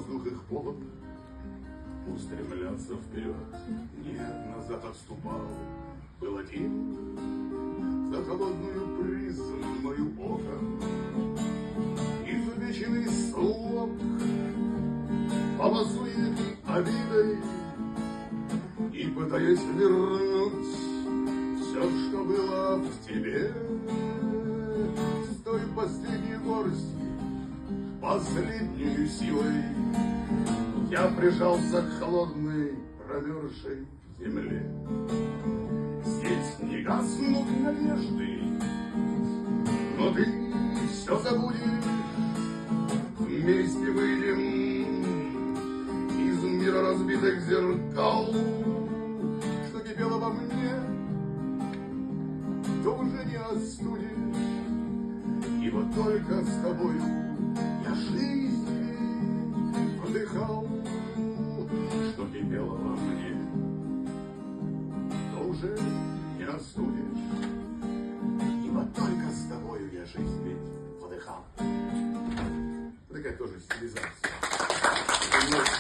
воздух их полон, устремляться вперед, нет, назад отступал. Был один за холодную призмою окон, изувеченный слог, полосует обидой и пытаясь вернуть все, что было в тебе, с той последней горсти, последней силой я прижался к холодной промерзшей земле. Здесь не гаснут надежды, но ты все забудешь. Вместе выйдем из мира разбитых зеркал. Что кипело во мне, то уже не остудишь. Ибо только с тобою я жизнь вдыхал. Что кипело во мне, то уже не остудишь. Ибо только с тобою я жизнь ведь вдыхал. Такая тоже стилизация.